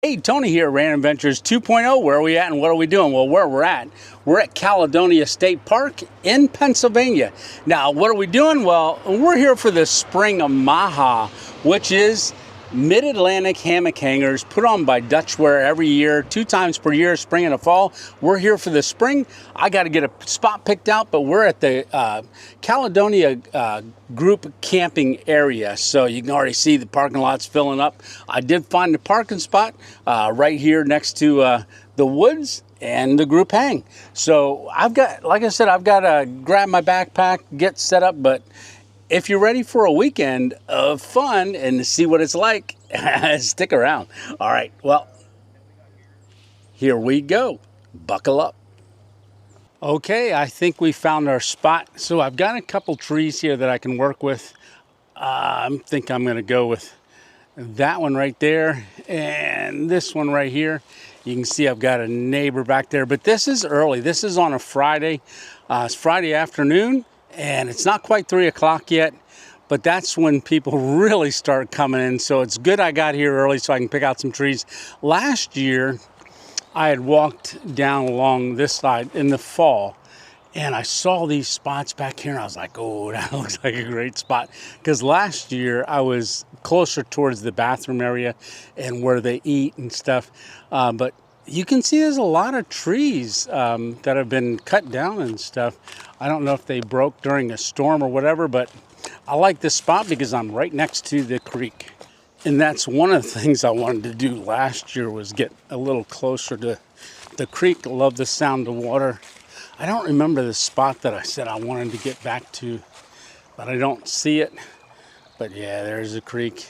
Hey, Tony here, Random Ventures 2.0. Where are we at and what are we doing? Well, where we're at Caledonia State Park in Pennsylvania. Now, what are we doing? Well, we're here for the spring of MAHHA, which is Mid-Atlantic hammock hangers put on by Dutchware every year, 2 times per year, spring and the fall. We're here for the spring. I got to get a spot picked out, but we're at the Caledonia group camping area. So you can already see the parking lot's filling up. I did find a parking spot right here next to the woods and the group hang. So I've got, like I said, I've got to grab my backpack, get set up, but if you're ready for a weekend of fun and to see what it's like, stick around. All right, well, here we go. Buckle up. Okay, I think we found our spot. So I've got a couple trees here that I can work with. I think I'm gonna go with that one right there and this one right here. You can see I've got a neighbor back there, but this is early. This is on a Friday. It's Friday afternoon. And it's not quite 3 o'clock yet, but that's when people really start coming in. So it's good I got here early so I can pick out some trees. Last year, I had walked down along this side in the fall, and I saw these spots back here, and I was like, oh, that looks like a great spot. Because last year, I was closer towards the bathroom area and where they eat and stuff. But you can see there's a lot of trees that have been cut down and stuff. I don't know if they broke during a storm or whatever, but I like this spot because I'm right next to the creek. And that's one of the things I wanted to do last year was get a little closer to the creek. I love the sound of water. I don't remember the spot that I said I wanted to get back to, but I don't see it. But yeah, there's the creek.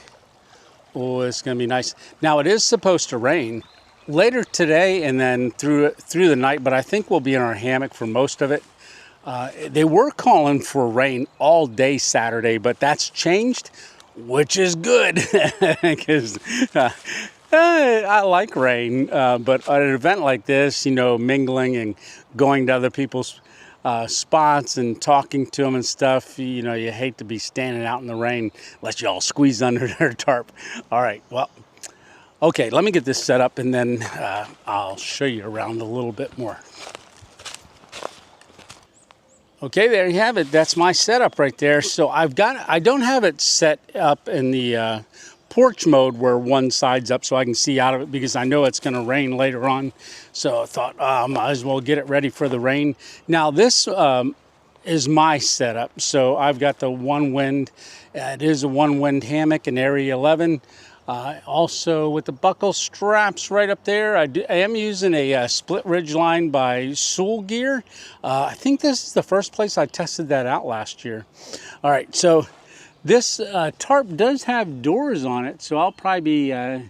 Oh, it's gonna be nice. Now it is supposed to rain later today and then through the night, but I think we'll be in our hammock for most of it. They were calling for rain all day Saturday, but that's changed, which is good because I like rain. But at an event like this, you know, mingling and going to other people's spots and talking to them and stuff, you know, you hate to be standing out in the rain unless you all squeeze under their tarp. All right, well. Okay, let me get this set up and then I'll show you around a little bit more. Okay, there you have it. That's my setup right there. So I don't have it set up in the porch mode where one side's up so I can see out of it because I know it's going to rain later on. So I thought I might as well get it ready for the rain. Now this is my setup. So I've got the one wind. It is a one wind hammock in Area 11. Also with the buckle straps right up there, I am using a split ridge line by Soul Gear. I think this is the first place I tested that out last year. All right, so this tarp does have doors on it, so I'll probably be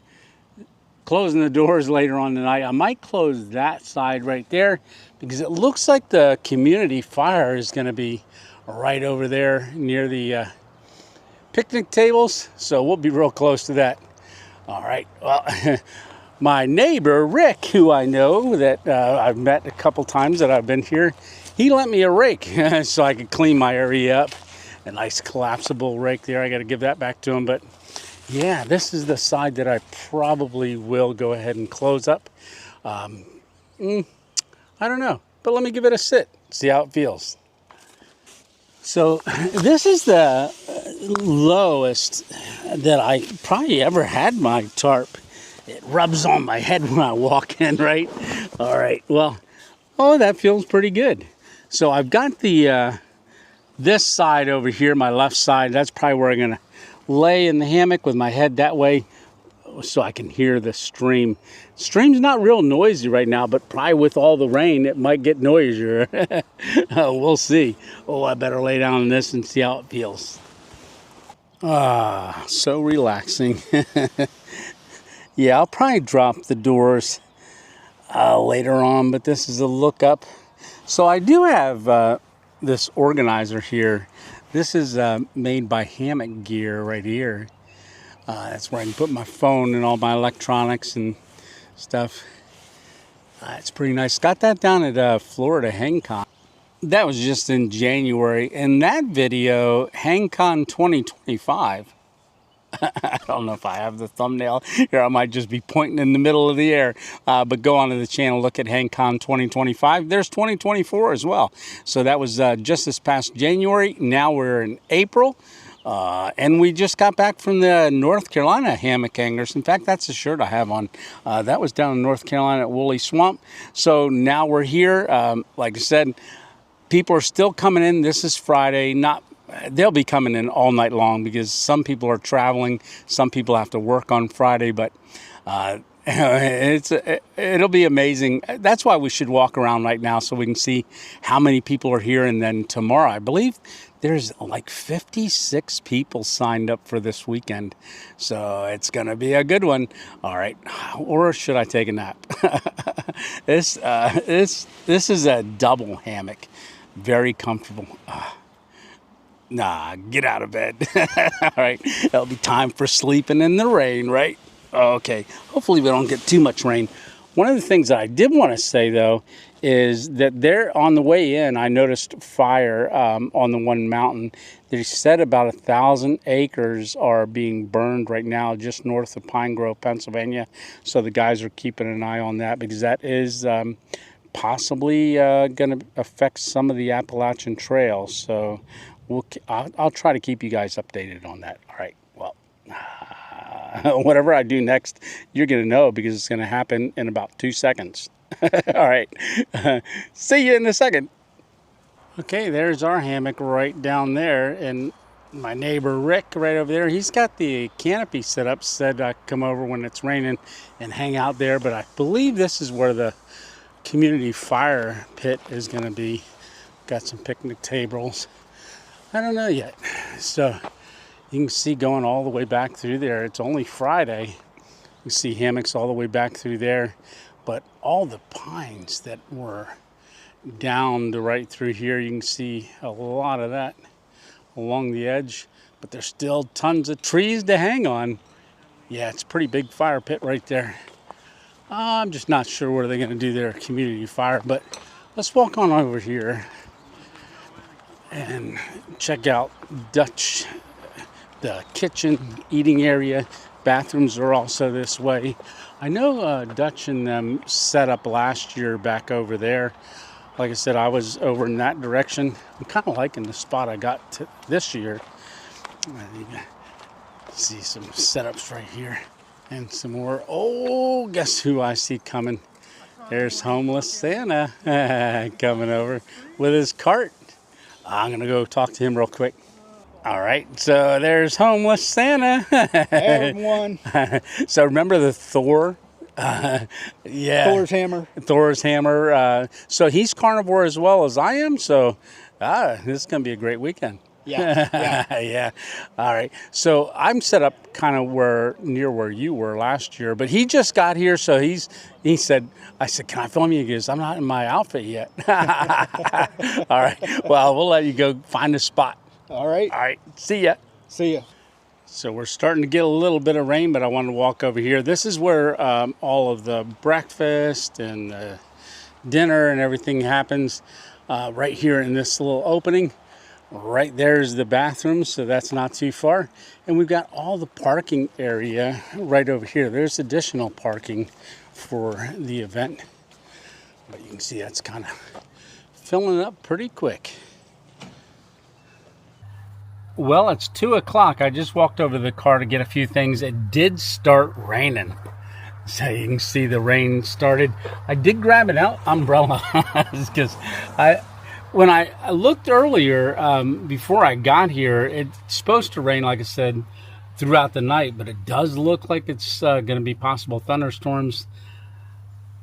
closing the doors later on tonight. I might close that side right there because it looks like the community fire is going to be right over there near the picnic tables, so we'll be real close to that. All right, well, my neighbor Rick, who I know that I've met a couple times that I've been here, he lent me a rake so I could clean my area up. A nice collapsible rake there. I got to give that back to him. But yeah, this is the side that I probably will go ahead and close up. I don't know, but let me give it a sit, see how it feels. So this is the lowest that I probably ever had my tarp. It rubs on my head when I walk in, right? All right, well, oh, that feels pretty good. So I've got the this side over here, my left side. That's probably where I'm gonna lay in the hammock with my head that way so I can hear the stream. Stream's not real noisy right now, but probably with all the rain, it might get noisier. We'll see. Oh, I better lay down on this and see how it feels. Ah, so relaxing. Yeah, I'll probably drop the doors later on, but this is a look up. So I do have this organizer here. This is made by Hammock Gear right here. That's where I can put my phone and all my electronics and stuff. It's pretty nice. Got that down at Florida HangCon. That was just in January. In that video, HangCon 2025, I don't know if I have the thumbnail here. I might just be pointing in the middle of the air. But go onto the channel, look at HangCon 2025. There's 2024 as well. So that was just this past January. Now we're in April. And we just got back from the North Carolina Hammock Anglers. In fact, that's the shirt I have on. That was down in North Carolina at Woolly Swamp. So now we're here. Like I said, people are still coming in. This is Friday. They'll be coming in all night long because some people are traveling. Some people have to work on Friday, but it'll be amazing. That's why we should walk around right now so we can see how many people are here. And then tomorrow, I believe there's like 56 people signed up for this weekend. So it's going to be a good one. All right. Or should I take a nap? This is a double hammock. Very comfortable. Nah, get out of bed. All right. It'll be time for sleeping in the rain, right? Okay. Hopefully we don't get too much rain. One of the things that I did want to say, though, is that there on the way in, I noticed fire on the one mountain. They said about 1,000 acres are being burned right now just north of Pine Grove, Pennsylvania. So the guys are keeping an eye on that because that is possibly going to affect some of the Appalachian Trail. So I'll try to keep you guys updated on that. All right. Well, whatever I do next, you're going to know because it's going to happen in about 2 seconds. All right. See you in a second. Okay, there's our hammock right down there. And my neighbor Rick right over there, he's got the canopy set up. Said I come over when it's raining and hang out there. But I believe this is where the community fire pit is going to be. Got some picnic tables. I don't know yet. So you can see going all the way back through there. It's only Friday. You see hammocks all the way back through there. But all the pines that were down to right through here, you can see a lot of that along the edge. But there's still tons of trees to hang on. Yeah, it's a pretty big fire pit right there. I'm just not sure what they're going to do their community fire. But let's walk on over here and check out Dutch, the kitchen, eating area. Bathrooms are also this way. I know Dutch and them set up last year back over there. Like I said, I was over in that direction. I'm kind of liking the spot I got to this year. You can see some setups right here and some more. Oh, guess who I see coming? There's homeless Santa coming over with his cart. I'm going to go talk to him real quick. All right, so there's homeless Santa. Hey, everyone. So remember the Thor? Yeah. Thor's hammer. So he's carnivore as well as I am. So this is going to be a great weekend. Yeah. Yeah. All right. So I'm set up kind of near where you were last year, but he just got here. So I said, can I film you? He goes, I'm not in my outfit yet. All right. Well, we'll let you go find a spot. All right. All right. See ya. See ya. So we're starting to get a little bit of rain, but I want to walk over here. This is where all of the breakfast and the dinner and everything happens right here in this little opening. Right there's the bathroom, so that's not too far. And we've got all the parking area right over here. There's additional parking for the event. But you can see that's kind of filling up pretty quick. Well, it's 2 o'clock. I just walked over to the car to get a few things. It did start raining. So you can see the rain started. I did grab an umbrella because when I looked earlier, before I got here, it's supposed to rain, like I said, throughout the night. But it does look like it's going to be possible thunderstorms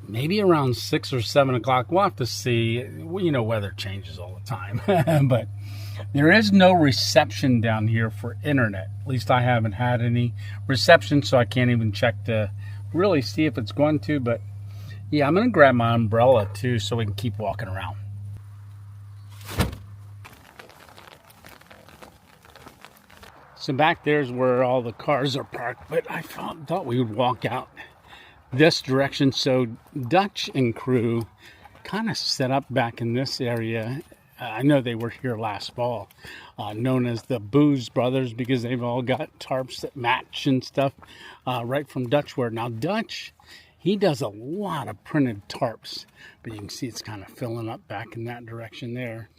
maybe around 6 or 7 o'clock. We'll have to see. Well, weather changes all the time. But there is no reception down here for internet. At least I haven't had any reception, so I can't even check to really see if it's going to. But yeah, I'm going to grab my umbrella too so we can keep walking around. So back there's where all the cars are parked, but I thought we would walk out this direction. So Dutch and crew kind of set up back in this area I know they were here last fall, known as the Booze Brothers, because they've all got tarps that match and stuff, right from Dutchware. Now, Dutch, he does a lot of printed tarps, but you can see it's kind of filling up back in that direction there.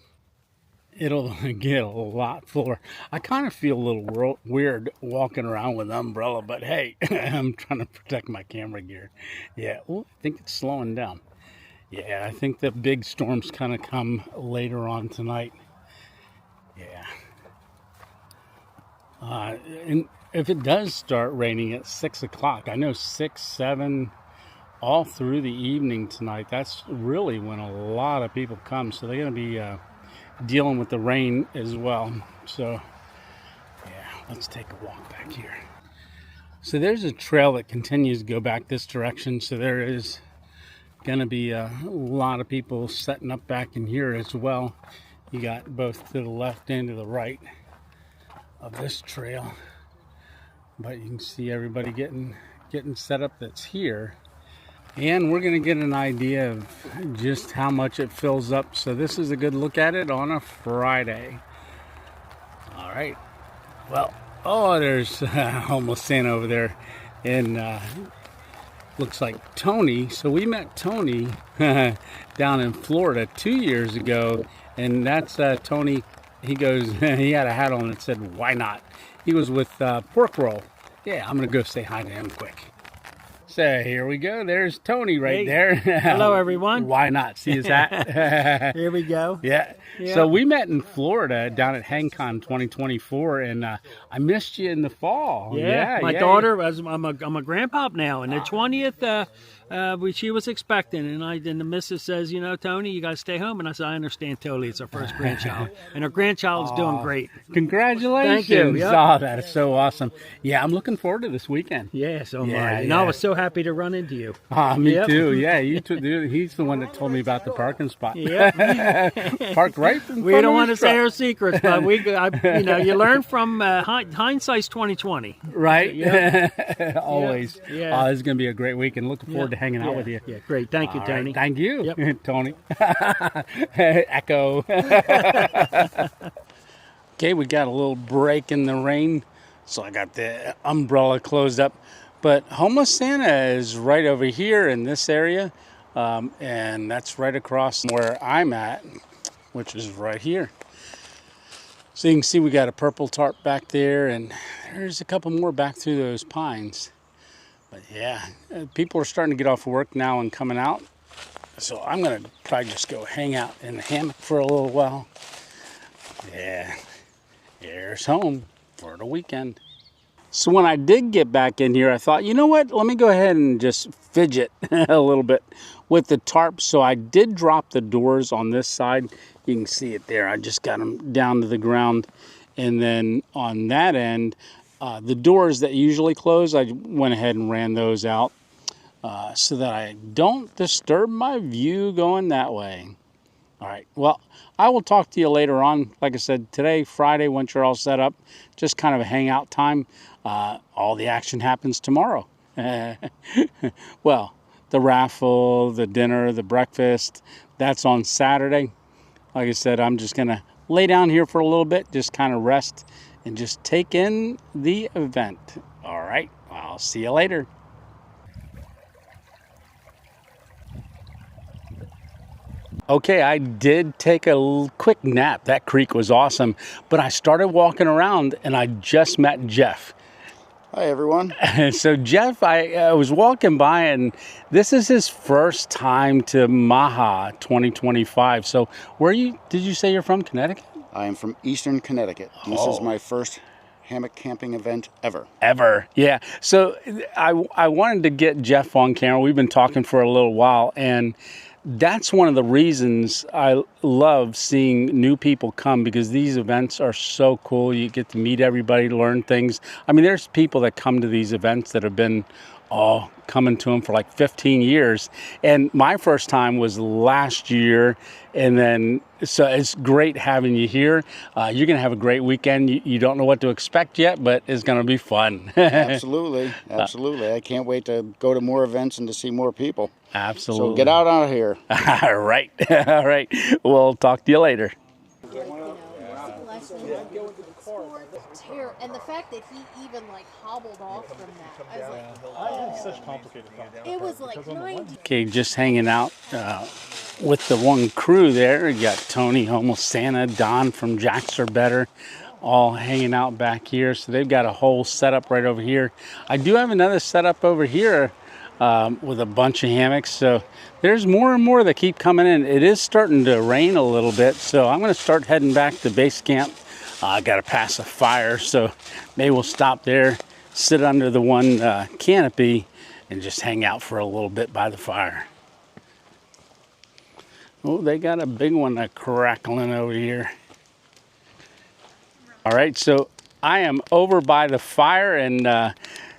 It'll get a lot fuller. I kind of feel a little weird walking around with an umbrella, but hey, I'm trying to protect my camera gear. Yeah, ooh, I think it's slowing down. Yeah, I think the big storm's kind of come later on tonight. Yeah. And if it does start raining at 6 o'clock, I know 6, 7, all through the evening tonight, that's really when a lot of people come. So they're going to be dealing with the rain as well. So, yeah, let's take a walk back here. So there's a trail that continues to go back this direction. So there is gonna be a lot of people setting up back in here as well. You got both to the left and to the right of this trail, but you can see everybody getting set up that's here, and we're gonna get an idea of just how much it fills up. So this is a good look at it on a Friday. All right, well, oh, there's almost Santa over there, and looks like Tony. So we met Tony down in Florida 2 years ago, and that's Tony. He goes, he had a hat on that said, "Why not?" He was with Pork Roll. Yeah, I'm gonna go say hi to him quick. So here we go. There's Tony right there. Hello, everyone. Why not? See his hat? Here we go. Yeah. So we met in Florida down at HangCon 2024, and I missed you in the fall. My daughter was. I'm a grandpa now, and the 20th. She was expecting, and the missus says, Tony, you got to stay home. And I said, I understand totally. It's our first grandchild, and our grandchild's doing great. Congratulations! Thank you. Yep. Oh, that is so awesome. Yeah, I'm looking forward to this weekend. Yeah, so am I. And I was so happy to run into you. Me too. Yeah, you too. Dude, he's the one that told me about the parking spot. Yep. Parked right in front. We don't want to say our secrets, but you learn from hindsight's 2020. Right. Yep. Always. Yeah. This is going to be a great weekend. Looking forward to hanging out with you. Yeah, great. Thank you, Tony. Right. Thank you, Yep. Tony. Echo. Okay, we got a little break in the rain, so I got the umbrella closed up. But Homeless Santa is right over here in this area, and that's right across where I'm at, which is right here. So you can see we got a purple tarp back there, and there's a couple more back through those pines. But yeah, people are starting to get off work now and coming out. So I'm going to probably just go hang out in the hammock for a little while. Yeah, here's home for the weekend. So when I did get back in here, I thought, you know what? Let me go ahead and just fidget a little bit with the tarp. So I did drop the doors on this side. You can see it there. I just got them down to the ground. And then on that end, the doors that usually close, I went ahead and ran those out so that I don't disturb my view going that way. All right, well, I will talk to you later on. Like I said, today, Friday, once you're all set up, just kind of a hangout time. All the action happens tomorrow. Well, the raffle, the dinner, the breakfast, that's on Saturday. Like I said, I'm just going to lay down here for a little bit, just kind of rest and just take in the event. All right, I'll see you later. Okay, I did take a quick nap. That creek was awesome, but I started walking around and I just met Jeff. Hi, everyone. So Jeff, I was walking by, and this is his first time to MAHHA 2025. So did you say you're from Connecticut? I am from Eastern Connecticut. This is my first hammock camping event ever. Yeah. So I wanted to get Jeff on camera. We've been talking for a little while, and that's one of the reasons I love seeing new people come, because these events are so cool. You get to meet everybody, learn things. I mean, there's people that come to these events that have been coming to them for like 15 years. And my first time was last year. And then, so it's great having you here. You're going to have a great weekend. You don't know what to expect yet, but it's going to be fun. Absolutely. I can't wait to go to more events and to see more people. Absolutely. So get out here. All right. We'll talk to you later. And the fact that he even like hobbled off from that, I was like, It's such complicated fun. it was like 90. Okay, just hanging out with the one crew there. You got Tony, Almost Santa, Don from Jacks Are Better, all hanging out back here. So they've got a whole setup right over here. I do have another setup over here with a bunch of hammocks. So there's more and more that keep coming in. It is starting to rain a little bit, so I'm going to start heading back to base camp. I got to pass a fire, so maybe we'll stop there, sit under the one canopy, and just hang out for a little bit by the fire. Oh, they got a big one crackling over here. All right, so I am over by the fire and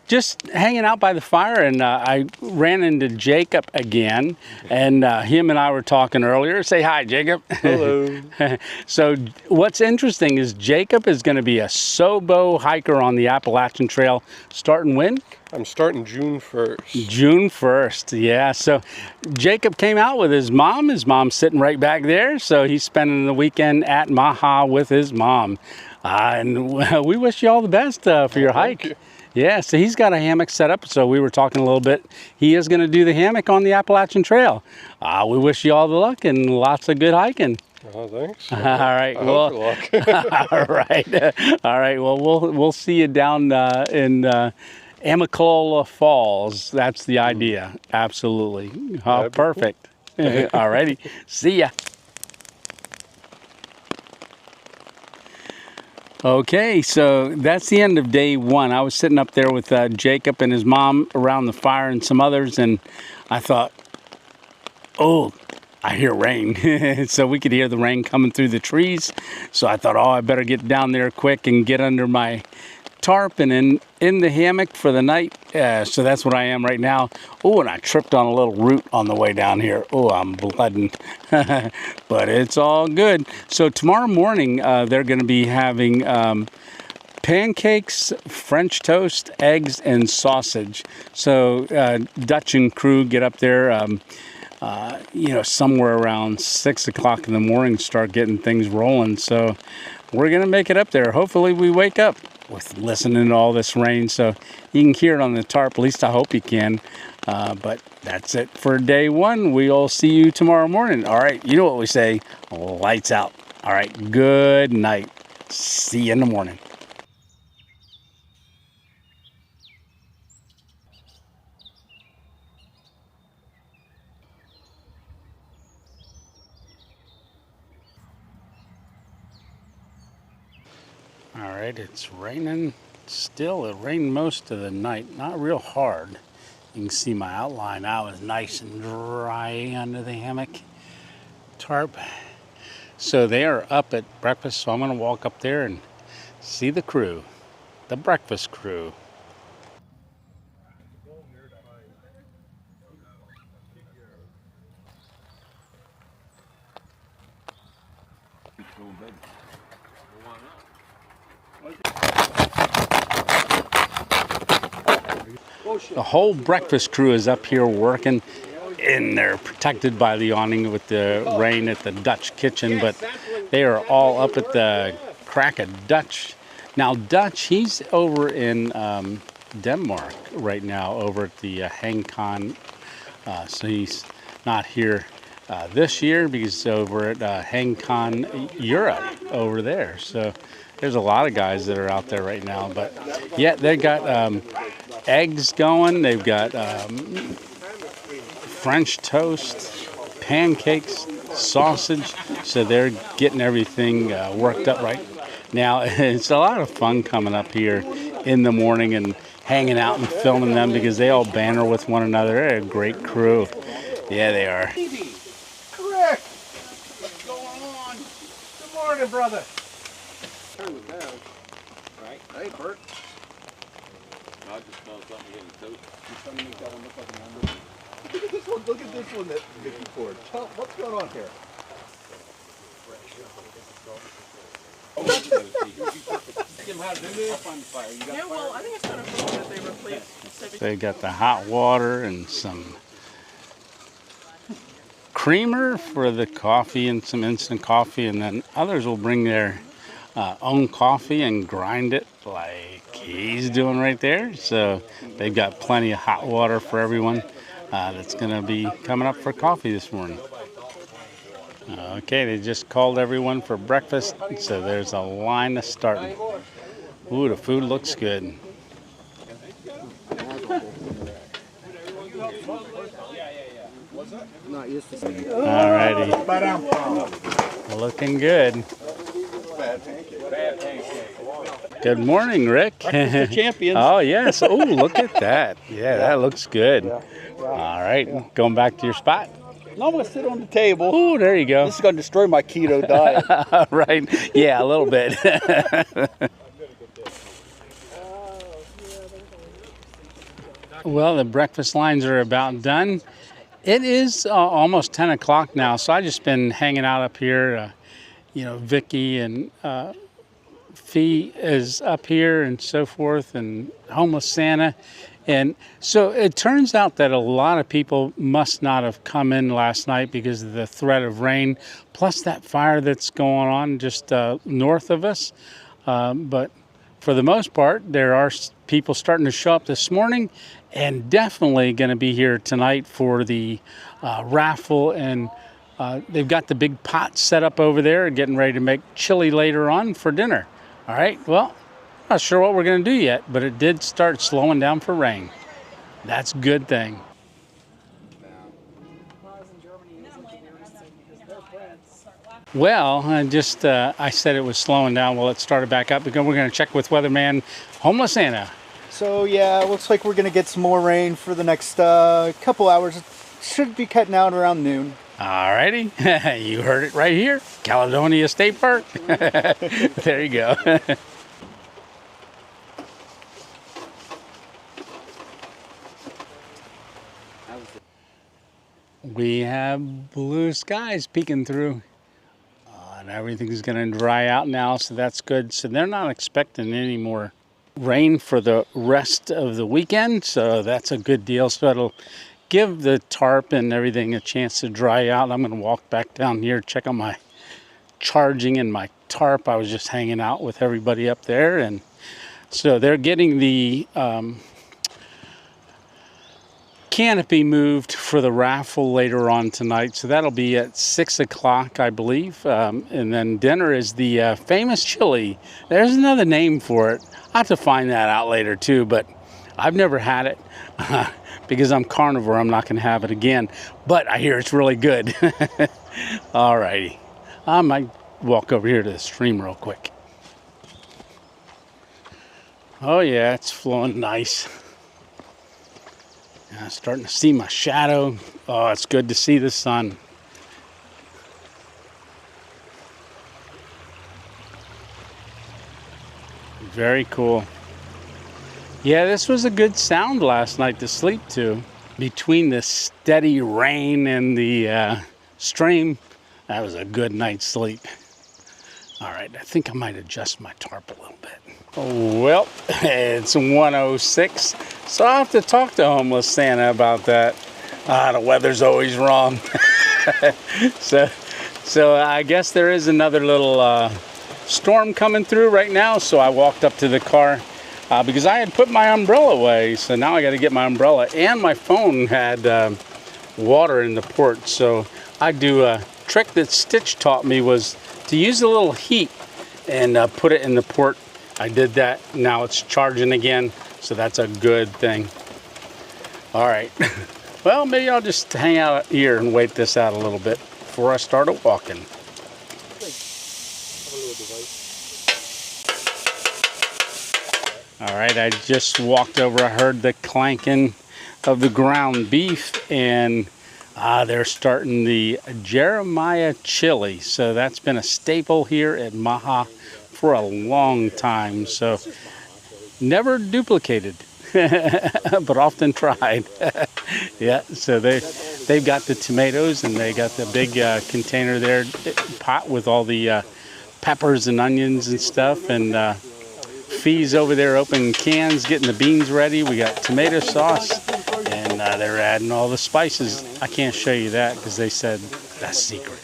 just hanging out by the fire, and I ran into Jacob again, and him and I were talking earlier. Say hi, Jacob. Hello. So what's interesting is Jacob is going to be a Sobo hiker on the Appalachian Trail starting when? I'm starting June 1st. June 1st, yeah. So Jacob came out with his mom. His mom's sitting right back there. So he's spending the weekend at MAHHA with his mom. And we wish you all the best for your hike. You. Yeah, so he's got a hammock set up. So we were talking a little bit. He is going to do the hammock on the Appalachian Trail. We wish you all the luck and lots of good hiking. Oh, thanks. All right. I Well, hope for luck. all right. All right. Well, we'll see you down in Amicalola Falls. That's the idea. Absolutely. Perfect. All righty. See ya. Okay, so that's the end of day one. I was sitting up there with Jacob and his mom around the fire and some others, and I thought, oh, I hear rain. So we could hear the rain coming through the trees. So I thought, oh, I better get down there quick and get under my tarp and in the hammock for the night. So that's what I am right now. Oh, and I tripped on a little root on the way down here. Oh, I'm blooding. But it's all good. So tomorrow morning, they're going to be having pancakes, French toast, eggs, and sausage. So Dutch and crew get up there, somewhere around 6 o'clock in the morning, start getting things rolling. So we're going to make it up there. Hopefully we wake up with listening to all this rain, so you can hear it on the tarp. At least I hope you can. But that's it for day one. We'll see you tomorrow morning. All right, you know what we say, lights out. All right, good night. See you in the morning. All right, it's raining still. It rained most of the night, not real hard. You can see my outline. I was nice and dry under the hammock tarp. So they are up at breakfast, so I'm going to walk up there and see the crew, the breakfast crew. The whole breakfast crew is up here working, and they're protected by the awning with the rain at the Dutch kitchen, but they are all up at the crack of Dutch. Now Dutch, he's over in Denmark right now, over at the HangCon, so he's not here this year because he's over at HangCon Europe over there. So there's a lot of guys that are out there right now, but yeah, they got eggs going. They've got French toast, pancakes, sausage. So they're getting everything worked up right now. It's a lot of fun coming up here in the morning and hanging out and filming them because they all banter with one another. They're a great crew. Yeah, they are. Rick, what's going on? Good morning, brother. Turn it down. Right. Hey, Bert. I just found something in the tote. Just trying to make that one look like an under. Look at this one. Look at this one that Mickey poured. Tell what's going on here. Yeah, well, I think it's kind of cool that they replaced. They got the hot water and some creamer for the coffee and some instant coffee, and then others will bring their own coffee and grind it like he's doing right there. So they've got plenty of hot water for everyone that's going to be coming up for coffee this morning. Okay, they just called everyone for breakfast, so there's a line to starting. Ooh, the food looks good. Alrighty. Looking good. Good morning, Rick. Champions. Oh, yes. Oh, look at that. Yeah, that looks good. All right, going back to your spot. No, I'm going to sit on the table. Oh, there you go. This is going to destroy my keto diet. Right. Yeah, a little bit. Well, the breakfast lines are about done. It is almost 10 o'clock now, so I've just been hanging out up here. Vicky and Fee is up here and so forth, and Homeless Santa. And so it turns out that a lot of people must not have come in last night because of the threat of rain, plus that fire that's going on just north of us. But for the most part, there are people starting to show up this morning, and definitely going to be here tonight for the raffle. And they've got the big pot set up over there, getting ready to make chili later on for dinner. All right, well, not sure what we're going to do yet, but it did start slowing down for rain. That's a good thing. Well, I said it was slowing down. Well, it started back up because we're going to check with weatherman Homeless Santa. So yeah, it looks like we're going to get some more rain for the next couple hours. It should be cutting out around noon. Alrighty, you heard it right here, Caledonia State Park. There you go. We have blue skies peeking through, and everything's going to dry out now, so that's good. So they're not expecting any more rain for the rest of the weekend, so that's a good deal. So it'll give the tarp and everything a chance to dry out. I'm going to walk back down here, check on my charging and my tarp. I was just hanging out with everybody up there, and so they're getting the canopy moved for the raffle later on tonight, so that'll be at 6 o'clock, I believe. And then dinner is the famous chili. There's another name for it. I'll have to find that out later too, but I've never had it. Because I'm carnivore, I'm not going to have it again. But I hear it's really good. Alrighty. I might walk over here to the stream real quick. Oh yeah, it's flowing nice. I'm starting to see my shadow. Oh, it's good to see the sun. Very cool. Yeah, this was a good sound last night to sleep to. Between the steady rain and the stream, that was a good night's sleep. All right, I think I might adjust my tarp a little bit. Oh, well, it's 1:06, so I'll have to talk to Homeless Santa about that. The weather's always wrong. So I guess there is another little storm coming through right now, so I walked up to the car. Because I had put my umbrella away, so now I got to get my umbrella, and my phone had water in the port. So I do a trick that Stitch taught me, was to use a little heat and put it in the port. I did that. Now it's charging again, so that's a good thing. All right. Well, maybe I'll just hang out here and wait this out a little bit before I start walking. All right, I just walked over. I heard the clanking of the ground beef, and they're starting the Jeremiah chili. So that's been a staple here at MAHHA for a long time. So never duplicated, but often tried. Yeah, so they've got the tomatoes, and they got the big container there, pot with all the peppers and onions and stuff, and Fee's over there opening cans, getting the beans ready. We got tomato sauce, and they're adding all the spices. I can't show you that because they said, that's secret.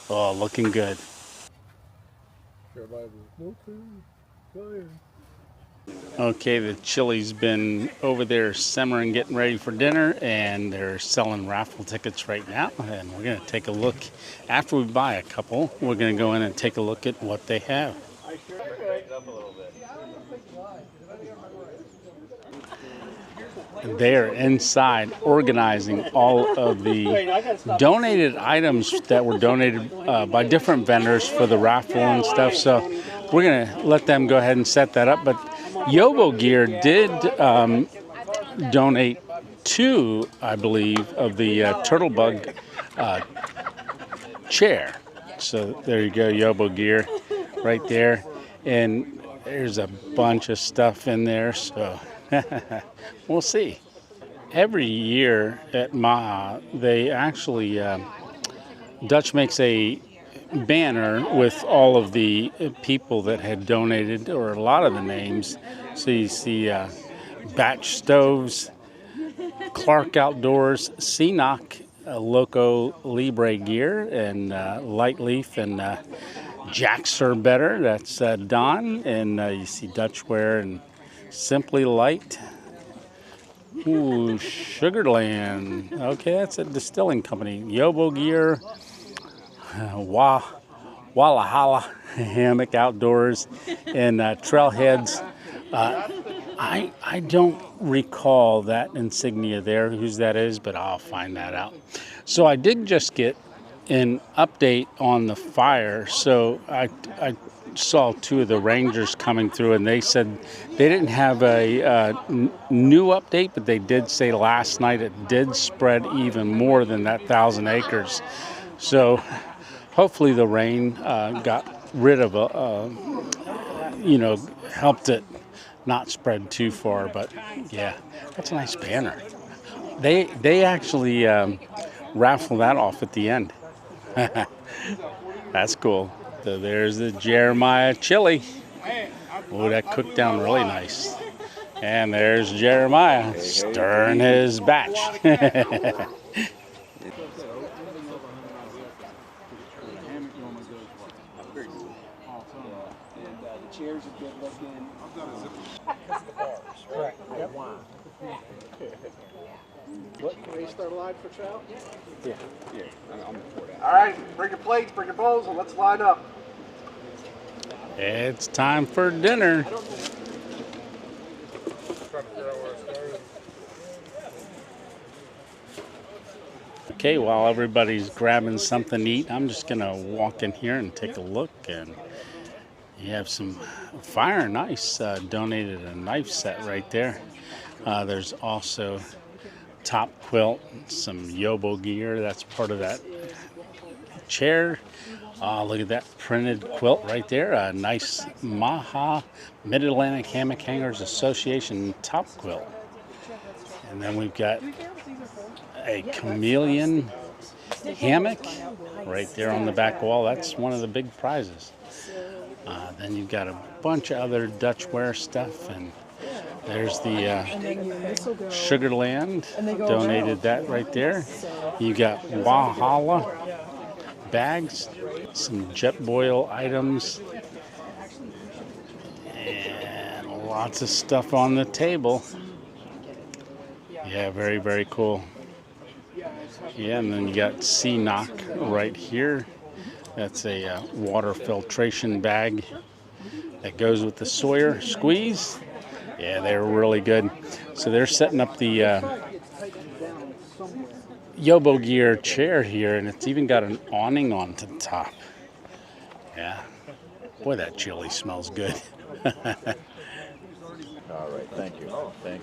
Oh, looking good. Okay, the chili's been over there simmering, getting ready for dinner, and they're selling raffle tickets right now. And we're going to take a look. After we buy a couple, we're going to go in and take a look at what they have. They're inside organizing all of the donated items that were donated by different vendors for the raffle and stuff. So we're going to let them go ahead and set that up. But Yobo Gear did donate 2, I believe, of the turtle bug chair. So there you go, Yobo Gear right there. And there's a bunch of stuff in there, so we'll see. Every year at MAHHA, they actually, Dutch makes a banner with all of the people that had donated, or a lot of the names. So you see Batch Stoves, Clark Outdoors, Seanock, Loco Libre Gear, and Light Leaf, and Jack Sir Better, that's Don, and you see Dutchware and Simply Light. Ooh, Sugarland. Okay, that's a distilling company. Yobo Gear, Walla Holla, Hammock Outdoors, and Trailheads. I don't recall that insignia there, whose that is, but I'll find that out. So I did just get an update on the fire. So I saw 2 of the rangers coming through, and they said they didn't have a new update, but they did say last night it did spread even more than that 1,000 acres. So hopefully the rain got rid of helped it not spread too far. But yeah, that's a nice banner. They actually raffle that off at the end. That's cool. So there's the Jeremiah chili. Oh, that cooked down really nice. And there's Jeremiah stirring his batch. Chairs are good looking. Because of the bars, right? Yep. What, can we start a line for trout? Yeah. All right, bring your plates, bring your bowls, and let's line up. It's time for dinner. Okay, while everybody's grabbing something to eat, I'm just going to walk in here and take a look. And you have some Fire and Ice donated a knife set right there. There's also top quilt, some Yobo Gear. That's part of that chair. Look at that printed quilt right there. A nice MAHHA, Mid-Atlantic Hammock Hangers Association top quilt. And then we've got a chameleon hammock right there on the back wall. That's one of the big prizes. Then you've got a bunch of other Dutchware stuff, and there's the Sugarland, donated that right there. You got Wahala bags, some Jetboil items, and lots of stuff on the table. Yeah, very, very cool. Yeah, and then you got Seanock right here. That's a water filtration bag that goes with the Sawyer squeeze. Yeah, they're really good. So they're setting up the Yobo Gear chair here, and it's even got an awning on the top. Yeah. Boy, that chili smells good. All right, thank you. Thank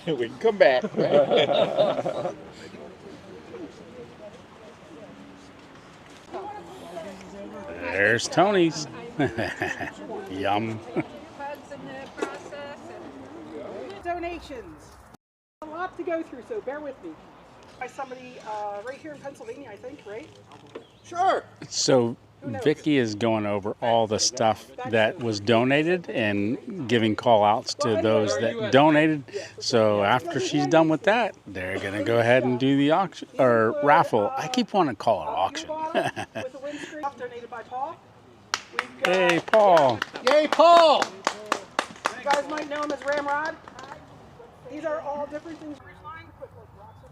you. We can come back. There's Tony's. Yum. Donations. A lot to go through, so bear with me. By somebody right here in Pennsylvania, I think, right? Sure. So Vicki is going over all the stuff that was donated and giving call outs to those that donated. So after she's done with that, they're going to go ahead and do the auction or raffle. I keep wanting to call it auction. With a windscreen donated by Paul. We've got, Hey, Paul. Yay, Paul! you guys might know him as Ramrod. These are all different things.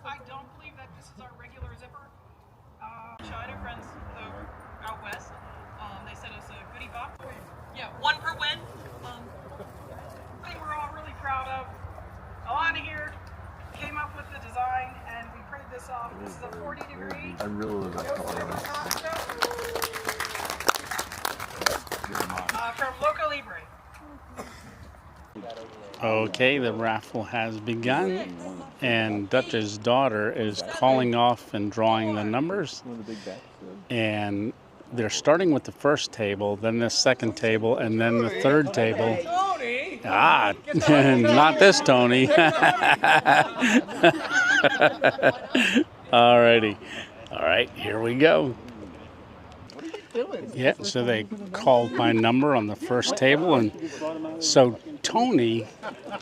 I don't believe that this is our regular zipper. China friends out west. They sent us a goodie box. Yeah, one per win. Thing we're all really proud of. Alana here came up with the design and we printed this off. This is a 40 degree. I really love that color. From Loco Libre. Okay, the raffle has begun, and Dutch's daughter is calling off and drawing the numbers. And they're starting with the first table, then the second table, and then the third table. Ah, not this Tony. Alrighty. All right, here we go. Yeah, so they called my number on the first table, and so Tony,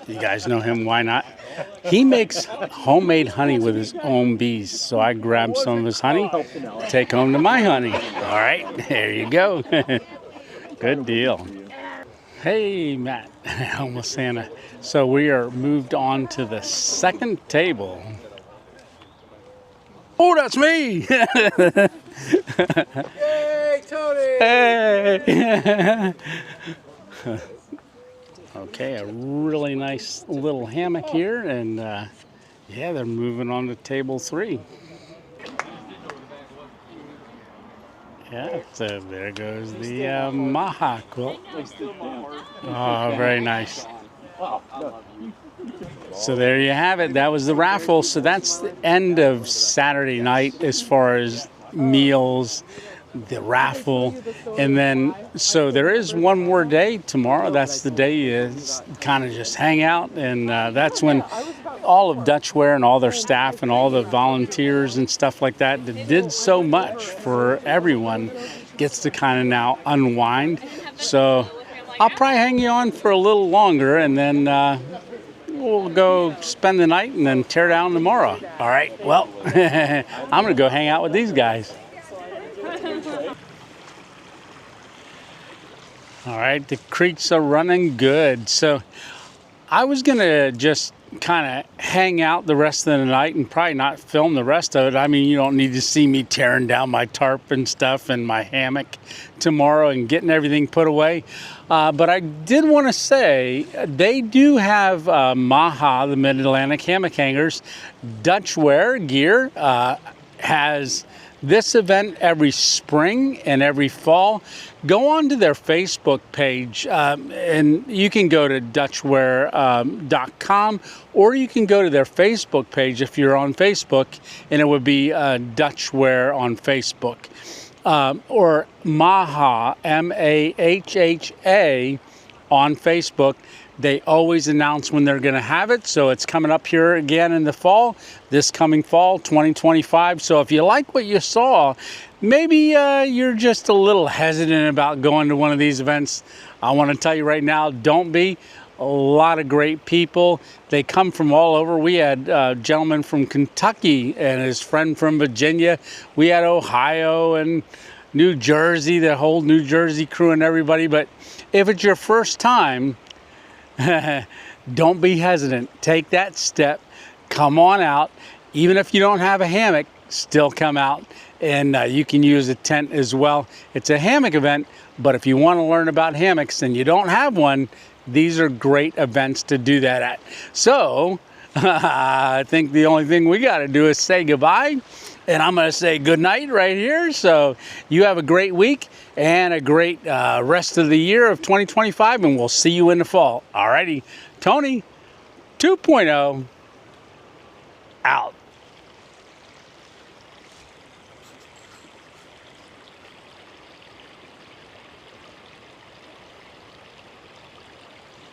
you guys know him, why not? He makes homemade honey with his own bees. So I grabbed some of his honey, take home to my honey. All right, there you go. Good deal. Hey, Matt, almost Santa. So we are moved on to the second table. Oh, that's me! Yay, Tony! Hey! Okay, a really nice little hammock here, and yeah, they're moving on to table 3. Yeah, so there goes the MAHHA quilt. Oh, very nice. So there you have it. That was the raffle. So that's the end of Saturday night as far as meals, the raffle, and then so there is one more day tomorrow. That's the day you kind of just hang out, and that's when all of Dutchware and all their staff and all the volunteers and stuff like that did so much for everyone gets to kind of now unwind. So I'll probably hang you on for a little longer, and then we'll go spend the night and then tear down tomorrow. All right, well, I'm gonna go hang out with these guys. All right, the creeks are running good. So I was gonna just kind of hang out the rest of the night and probably not film the rest of it. I mean, you don't need to see me tearing down my tarp and stuff and my hammock tomorrow and getting everything put away. But I did want to say they do have MAHHA, the Mid-Atlantic Hammock Hangers, Dutchware gear, has this event every spring and every fall. Go on to their Facebook page, and you can go to dutchware.com, or you can go to their Facebook page if you're on Facebook, and it would be Dutchware on Facebook, or MAHHA, MAHHA, on Facebook. They always announce when they're going to have it, so it's coming up here again in the fall, this coming fall, 2025. So if you like what you saw, maybe you're just a little hesitant about going to one of these events. I want to tell you right now, don't be. A lot of great people. They come from all over. We had a gentleman from Kentucky and his friend from Virginia. We had Ohio and New Jersey, the whole New Jersey crew and everybody. But if it's your first time, don't be hesitant. Take that step. Come on out. Even if you don't have a hammock, still come out, and you can use a tent as well. It's a hammock event, but if you want to learn about hammocks and you don't have one, these are great events to do that at. So I think the only thing we got to do is say goodbye, and I'm going to say good night right here. So you have a great week and a great rest of the year of 2025, and we'll see you in the fall. Alrighty, Tony 2.0 out.